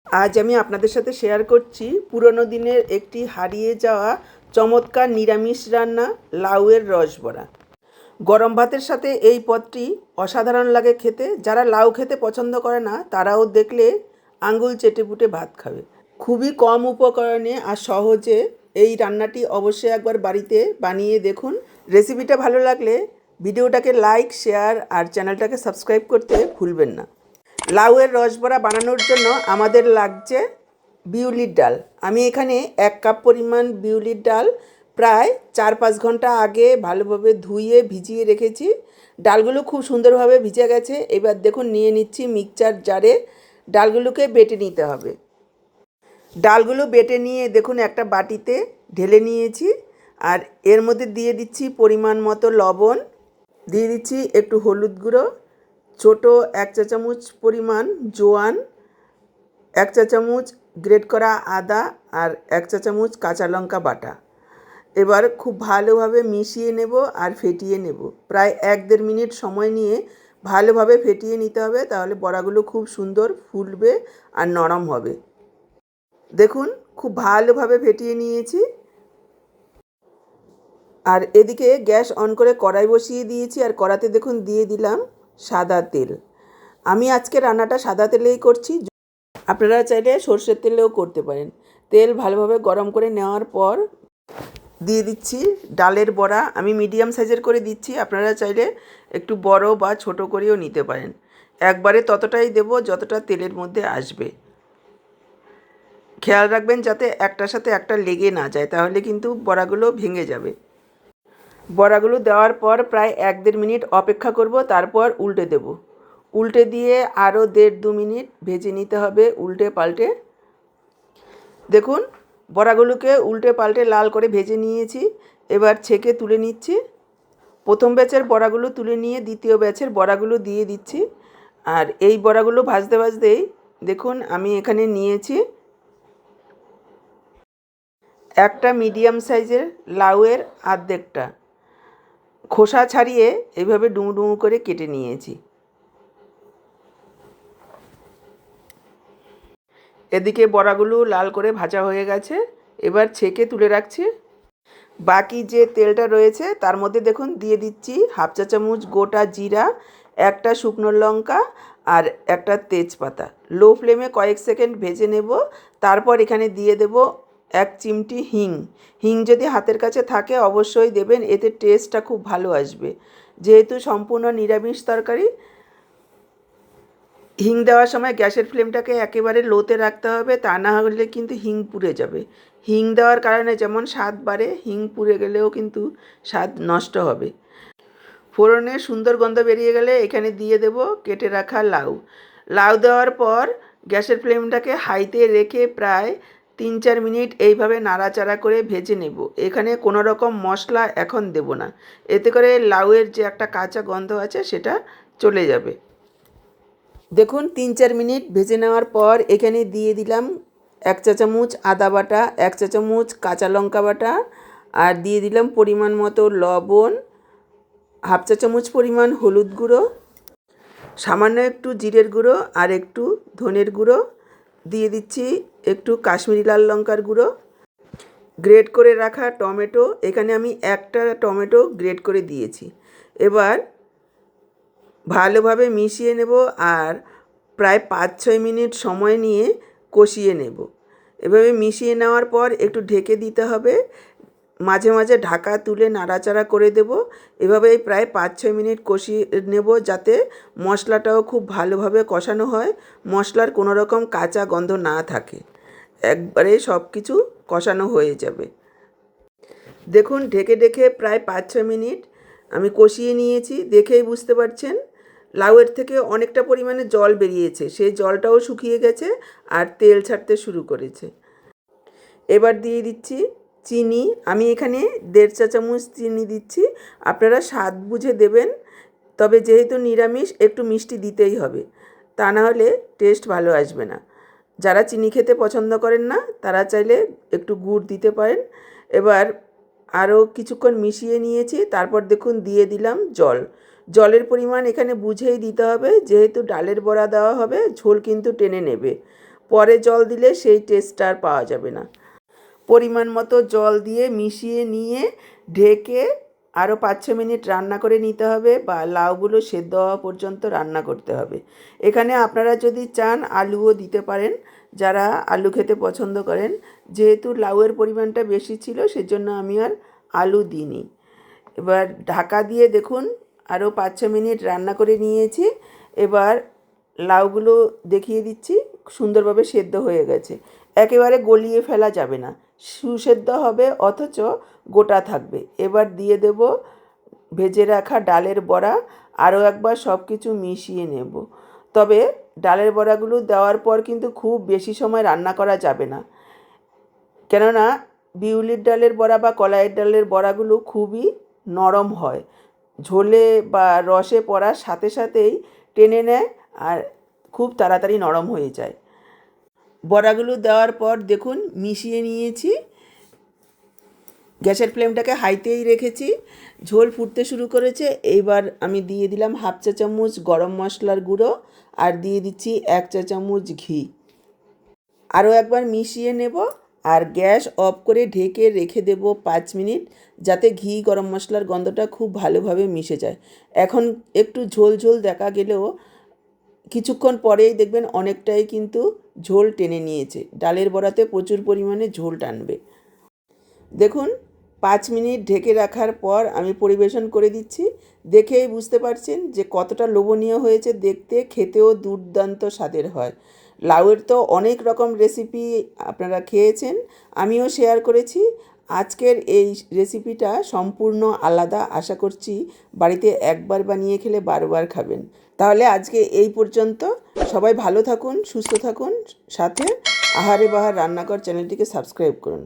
আজ আমি আপনাদের সাথে শেয়ার করছি পুরনো দিনের একটি হারিয়ে যাওয়া চমৎকার নিরামিষ রান্না, লাউয়ের রসবড়া। গরম ভাতের সাথে এই পদটি অসাধারণ লাগে খেতে। যারা লাউ খেতে পছন্দ করে না তারাও দেখলে আঙ্গুল চেটেপুটে ভাত খাবে। খুবই কম উপকরণে আর সহজে এই রান্নাটি অবশ্যই একবার বাড়িতে বানিয়ে দেখুন। রেসিপিটা ভালো লাগলে ভিডিওটাকে লাইক, শেয়ার আর চ্যানেলটাকে সাবস্ক্রাইব করতে ভুলবেন না। লাউয়ের রসবড়া বানানোর জন্য আমাদের লাগছে বিউলির ডাল। আমি এখানে 1 কাপ পরিমাণ বিউলির ডাল প্রায় 4-5 ঘন্টা আগে ভালোভাবে ধুয়ে ভিজিয়ে রেখেছি। ডালগুলো খুব সুন্দরভাবে ভিজে গেছে। এবার দেখুন নিয়ে নিচ্ছি মিক্সচার জারে। ডালগুলোকে বেটে নিতে হবে। ডালগুলো বেটে নিয়ে দেখুন একটা বাটিতে ঢেলে নিয়েছি। আর এর মধ্যে দিয়ে দিচ্ছি পরিমাণ মতো লবণ, দিয়ে দিচ্ছি একটু হলুদ গুঁড়ো, ছোটো 1 চা চামচ পরিমাণ জোয়ান, 1 চা চামচ গ্রেট করা আদা আর 1 চা চামচ কাঁচা লঙ্কা বাটা। এবার খুব ভালোভাবে মিশিয়ে নেব আর ফেটিয়ে নেব। প্রায় 1-1.5 মিনিট সময় নিয়ে ভালোভাবে ফেটিয়ে নিতে হবে, তাহলে বড়াগুলো খুব সুন্দর ফুলবে আর নরম হবে। দেখুন খুব ভালোভাবে ফেটিয়ে নিয়েছি। আর এদিকে গ্যাস অন করে কড়াই বসিয়ে দিয়েছি আর কড়াতে দেখুন দিয়ে দিলাম সাদা তেল। আমি আজকে রান্নাটা সাদা তেলেই করছি, আপনারা চাইলে সর্ষের তেলেও করতে পারেন। তেল ভালোভাবে গরম করে নেওয়ার পর দিয়ে দিচ্ছি ডালের বড়া। আমি মিডিয়াম সাইজের করে দিচ্ছি, আপনারা চাইলে একটু বড় বা ছোট করেও নিতে পারেন। একবারে ততটাই দেব যতটা তেলের মধ্যে আসবে। খেয়াল রাখবেন যাতে একটার সাথে একটা লেগে না যায়, তাহলে কিন্তু বড়াগুলো ভেঙে যাবে। বড়াগুলো দেওয়ার পর প্রায় 1-1.5 মিনিট অপেক্ষা করব, তারপর উল্টে দেব। উল্টে দিয়ে আরও 1.5-2 মিনিট ভেজে নিতে হবে উল্টে পাল্টে। দেখুন বড়াগুলোকে উল্টে পাল্টে লাল করে ভেজে নিয়েছি। এবার ছেঁকে তুলে নিচ্ছি। প্রথম ব্যাচের বড়াগুলো তুলে নিয়ে দ্বিতীয় ব্যাচের বড়াগুলো দিয়ে দিচ্ছি। আর এই বড়াগুলো ভাজতে ভাজতেই দেখুন আমি এখানে নিয়েছি একটা মিডিয়াম সাইজের লাউয়ের অর্ধেকটা খোসা ছাড়িয়ে এইভাবে ডুমু ডুমু করে কেটে নিয়েছি। এদিকে বড়াগুলো লাল করে ভাজা হয়ে গেছে। এবার ছেঁকে তুলে রাখছি। বাকি যে তেলটা রয়েছে তার মধ্যে দেখুন দিয়ে দিচ্ছি 1/2 চা-চামচ গোটা জিরা, একটা শুকনো লঙ্কা আর একটা তেজপাতা। লো ফ্লেমে কয়েক সেকেন্ড ভেজে নেব। তারপর এখানে দিয়ে দেব 1 চিমটি হিং। হিং যদি হাতের কাছে থাকে অবশ্যই দেবেন, এতে টেস্টটা খুব ভালো আসবে। যেহেতু সম্পূর্ণ নিরামিষ তরকারি, হিং দেওয়ার সময় গ্যাসের ফ্লেমটাকে একেবারে লোতে রাখতে হবে, তা না হলে কিন্তু হিং পুড়ে যাবে। হিং দেওয়ার কারণে যেমন স্বাদ বাড়ে, হিং পুড়ে গেলেও কিন্তু স্বাদ নষ্ট হবে। ফোড়নের সুন্দর গন্ধ বেরিয়ে গেলে এখানে দিয়ে দেব কেটে রাখা লাউ। লাউ দেওয়ার পর গ্যাসের ফ্লেমটাকে হাইতে রেখে প্রায় 3-4 মিনিট এইভাবে নাড়াচাড়া করে ভেজে নেব। এখানে কোনো রকম মশলা এখন দেব না, এতে করে লাউয়ের যে একটা কাঁচা গন্ধ আছে সেটা চলে যাবে। দেখুন 3-4 মিনিট ভেজে নেওয়ার পর এখানে দিয়ে দিলাম 1 চা-চামচ আদা বাটা, 1 চা-চামচ কাঁচা লঙ্কা বাটা আর দিয়ে দিলাম পরিমাণ মতো লবণ, 1/2 চা-চামচ পরিমাণ হলুদ গুঁড়ো, সামান্য একটু জিরের গুঁড়ো আর একটু ধনের গুঁড়ো, দিয়ে দিচ্ছি একটু কাশ্মীরি লাল লঙ্কার গুঁড়ো, গ্রেট করে রাখা টমেটো। এখানে আমি একটা টমেটো গ্রেট করে দিয়েছি। এবার ভালোভাবে মিশিয়ে নেব আর প্রায় 5-6 মিনিট সময় নিয়ে কষিয়ে নেব। এভাবে মিশিয়ে নেওয়ার পর একটু ঢেকে দিতে হবে, মাঝে মাঝে ঢাকা তুলে নাড়াচাড়া করে দেব। এভাবে প্রায় 5-6 মিনিট কষিয়ে নেব, যাতে মশলাটাও খুব ভালোভাবে কষানো হয়, মশলার কোনো রকম কাঁচা গন্ধ না থাকে, একবারে সব কিছু কষানো হয়ে যাবে। দেখুন ঢেকে ঢেকে প্রায় 5-6 মিনিট আমি কষিয়ে নিয়েছি। দেখেই বুঝতে পারছেন লাউয়ের থেকে অনেকটা পরিমাণে জল বেরিয়েছে, সেই জলটাও শুকিয়ে গেছে আর তেল ছাড়তে শুরু করেছে। এবার দিয়ে দিচ্ছি চিনি। আমি এখানে 1.5 চা-চামচ চিনি দিচ্ছি, আপনারা স্বাদ বুঝে দেবেন। তবে যেহেতু নিরামিষ একটু মিষ্টি দিতেই হবে, তা না হলে টেস্ট ভালো আসবে না। যারা চিনি খেতে পছন্দ করেন না তারা চাইলে একটু গুড় দিতে পারেন। এবার আরও কিছুক্ষণ মিশিয়ে নিয়েছি, তারপর দেখুন দিয়ে দিলাম জল। জলের পরিমাণ এখানে বুঝেই দিতে হবে, যেহেতু ডালের বড়া দেওয়া হবে ঝোল কিন্তু টেনে নেবে। পরে জল দিলে সেই টেস্টটা আর পাওয়া যাবে না। পরিমাণ মতো জল দিয়ে মিশিয়ে নিয়ে ঢেকে আরও 5-6 মিনিট রান্না করে নিতে হবে, বা লাউগুলো সেদ্ধ হওয়া পর্যন্ত রান্না করতে হবে। এখানে আপনারা যদি চান আলুও দিতে পারেন, যারা আলু খেতে পছন্দ করেন। যেহেতু লাউয়ের পরিমাণটা বেশি ছিল সেজন্য আমি আর আলু দিইনি। এবার ঢাকা দিয়ে দেখুন আরও 5-6 মিনিট রান্না করে নিয়েছি। এবার লাউগুলো দেখিয়ে দিচ্ছি, সুন্দরভাবে সেদ্ধ হয়ে গেছে। একেবারে গলিয়ে ফেলা যাবে না, সুসেদ্ধ হবে অথচ গোটা থাকবে। এবার দিয়ে দেব ভেজে রাখা ডালের বড়া, আরও একবার সব কিছু মিশিয়ে নেব। তবে ডালের বড়াগুলো দেওয়ার পর কিন্তু খুব বেশি সময় রান্না করা যাবে না, কেননা বিউলির ডালের বড়া বা কলাইয়ের ডালের বড়াগুলো খুবই নরম হয়, ঝোলে বা রসে পড়ার সাথে সাথেই টেনে নেয় আর খুব তাড়াতাড়ি নরম হয়ে যায়। বড়াগুলো দেওয়ার পর দেখুন মিশিয়ে নিয়েছি। গ্যাসের ফ্লেমটাকে হাইতেই রেখেছি, ঝোল ফুটতে শুরু করেছে। এইবার আমি দিয়ে দিলাম 1/2 চা চামচ গরম মশলার গুঁড়ো, আর দিয়ে দিচ্ছি 1 চা চামচ ঘি। আরও একবার মিশিয়ে নেব, আর গ্যাস অফ করে ঢেকে রেখে দেব 5 মিনিট, যাতে ঘি গরম মশলার গন্ধটা খুব ভালোভাবে মিশে যায়। এখন একটু ঝোল ঝোল দেখা গেলেও কিছুক্ষণ পরেই দেখবেন অনেকটাই কিন্তু ঝোল টেনে নিয়েছে। ডালের বড়াতে প্রচুর পরিমাণে ঝোল টানবে। দেখুন 5 মিনিট ঢেকে রাখার পর আমি পরিবেশন করে দিচ্ছি। দেখেই বুঝতে পারছেন যে কতটা লোভনীয় হয়েছে দেখতে, খেতেও দুর্দান্ত স্বাদের হয়। লাউয়ের তো অনেক রকম রেসিপি আপনারা খেয়েছেন, আমিও শেয়ার করেছি। আজকের এই রেসিপিটা সম্পূর্ণ আলাদা, আশা করছি বাড়িতে একবার বানিয়ে খেলে বারবার খাবেন। তাহলে আজকে এই পর্যন্ত। সবাই ভালো থাকুন, সুস্থ থাকুন, সাথে আহারে বাহার রান্নাঘর চ্যানেলটিকে সাবস্ক্রাইব করুন।